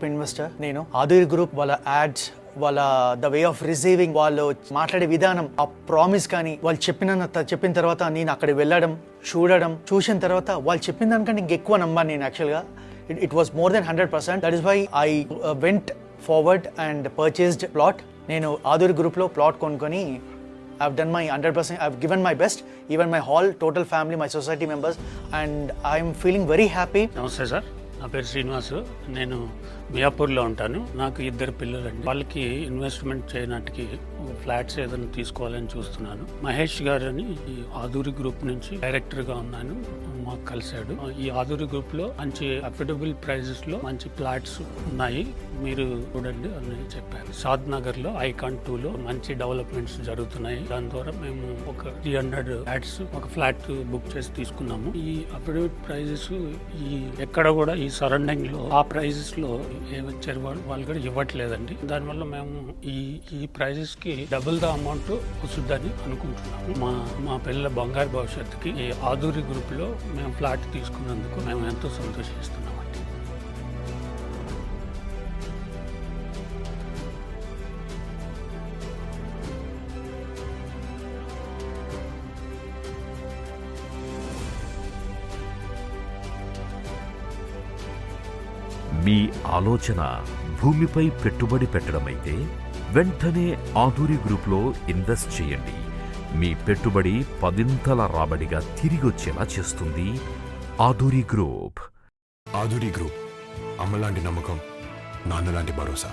Investor నేను Aduri group వాళ్ళ ads వాళ్ళ ద వే ఆఫ్ రిసీవింగ్ వాళ్ళు మాట్లాడే విధానం ఆ ప్రామిస్ కానీ వాళ్ళు చెప్పిన తర్వాత నేను అక్కడ వెళ్ళడం చూసిన తర్వాత వాళ్ళు చెప్పిన దానికంటే ఇంకెక్కువ నమ్మాను నేను యాక్చువల్గా it was more than 100%. That is why I went forward and purchased plot. నేను ఆదురి గ్రూప్లో ప్లాట్ కొనుక్కొని I've done my 100%. I've given my best. Even my whole total family, my society members, and I'm feeling very happy. నమస్తే sir, నా పేరు శ్రీనివాసు. నేను మియాపూర్లో ఉంటాను. నాకు 2 పిల్లలండి. వాళ్ళకి ఇన్వెస్ట్మెంట్ చేయడానికి ఫ్లాట్స్ ఏదైనా తీసుకోవాలని చూస్తున్నాను. మహేష్ గారు అని ఈ ఆదురి గ్రూప్ నుంచి డైరెక్టర్గా ఉన్నాను. మాకు కలిశాడు. ఈ ఆదురి గ్రూప్లో మంచి అఫోర్డబుల్ ప్రైజెస్లో మంచి ఫ్లాట్స్ ఉన్నాయి, మీరు చూడండి అని చెప్పారు. షాద్ నగర్లో ఐకాన్ 2లో మంచి డెవలప్మెంట్స్ జరుగుతున్నాయి. దాని ద్వారా మేము ఒక 300 ఫ్లాట్స్ ఒక ఫ్లాట్ బుక్ చేసి తీసుకున్నాము. ఈ అఫోర్డబుల్ ప్రైజెస్ ఎక్కడ కూడా ఈ సరౌండింగ్ లో ఆ ప్రైజెస్ లో ఏమొచ్చారు వాళ్ళు కూడా ఇవ్వట్లేదండి. దానివల్ల మేము ఈ ప్రైజెస్ కి డబుల్ ద అమౌంట్ వస్తుందని అనుకుంటున్నాము. మా పిల్లల బంగారు భవిష్యత్తుకి ఈ ఆదురి గ్రూప్ లో మేము ఫ్లాట్ తీసుకున్నందుకు మేము ఎంతో సంతోషిస్తున్నామండి. మీ ఆలోచన భూమిపై పెట్టుబడి పెట్టడమైతే వెంటనే ఆదురి గ్రూప్లో ఇన్వెస్ట్ చేయండి. మీ పెట్టుబడి 10ంతల రాబడిగా తిరిగొచ్చేలా చేస్తుంది ఆదురి గ్రూప్. ఆదురి గ్రూప్, అమ్మలాంటి నమ్మకం, నాన్నలాంటి భరోసా.